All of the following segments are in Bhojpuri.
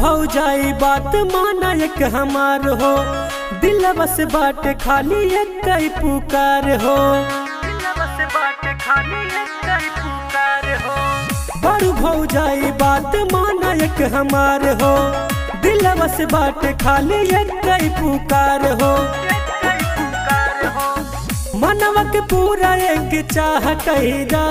भौजाई बात माना एक हमार हो, दिलवा से बाटे खाली एक ही पुकार हो, दिलवा से बाटे खाली एक ही पुकार हो। बड़ू भौजाई बात माना एक हमार हो, दिलवा से बाटे खाली एक ही पुकार हो। मनवा के पूरा एक चाह कहीदा,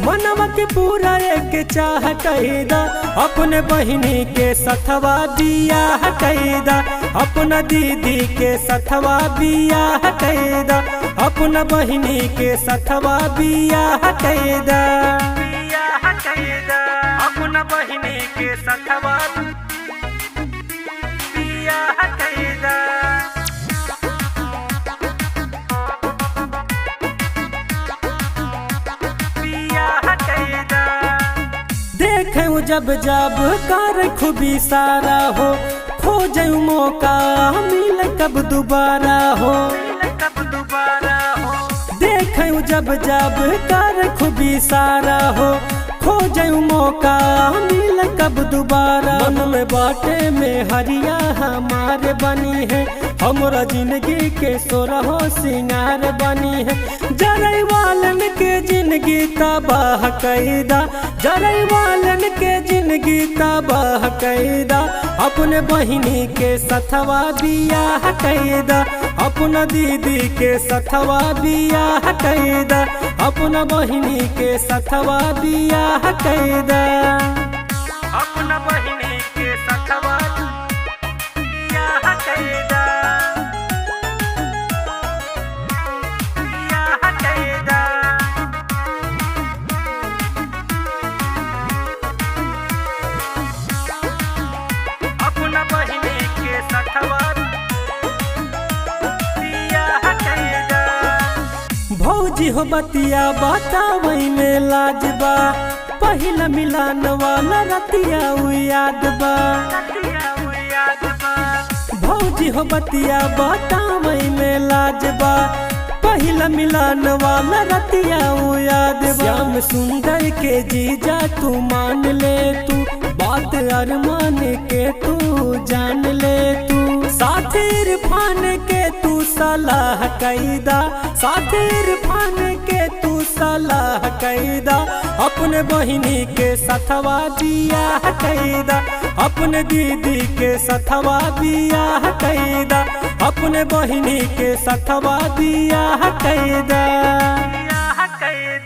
मनवा के पूरा एक चाह कहीदा, अपने बहिनी के सथवा बियाह कहीदा, अपना दीदी के सथवा बियाह कहीदा, अपना बहिनी के सथवा बियाह कहीदा, बियाह कहीदा, अपना बहिनी के सथवा बियाह कहीदा। देखूं जब जब कर खूबी सारा हो, खोज मौका मिल कब दोबारा हो, कब दोबारा हो। देखूं जब जब कर खूबी सारा हो, खोज मौका मिल कब दोबारा। मन में बाटे में हरिया हमारे बनी है, हमरा जिंदगी के सोरहो सिंगार बनी है। जरई वालन के जिंदगी तबाह कईदा, जरई वालन के जिंदगी तबाह कईदा, अपने बहिनी के सथवा बियाह कईदा, अपना दीदी के सथवा बियाह कईदा, अपना बहिनी के सथवा बियाह कईदा, अपना बहिनी के सथवा बियाह कईदा, बियाह कईदा। अपना बहिनी के सथवा बियाह कईदा। भौजी हो बतिया बतावई में लाजबा, पहिला मिलान वाला रतिया याद बा, भौजी हो बतिया बतावई में लाजबा, पहिला मिलान वाला रतिया याद बा। श्याम सुंदर के जीजा तू मान ले, तू बात अरमान के तू जान ले, तू साथ इरफान के तू सलाह कईदा, साथ इरफान के तू सलाह कईदा, अपने बहिनी के सथवा बियाह कईदा, अपने दीदी के सथवा बियाह कईदा, अपने बहिनी के सथवा बियाह कईदा, बियाह कईदा।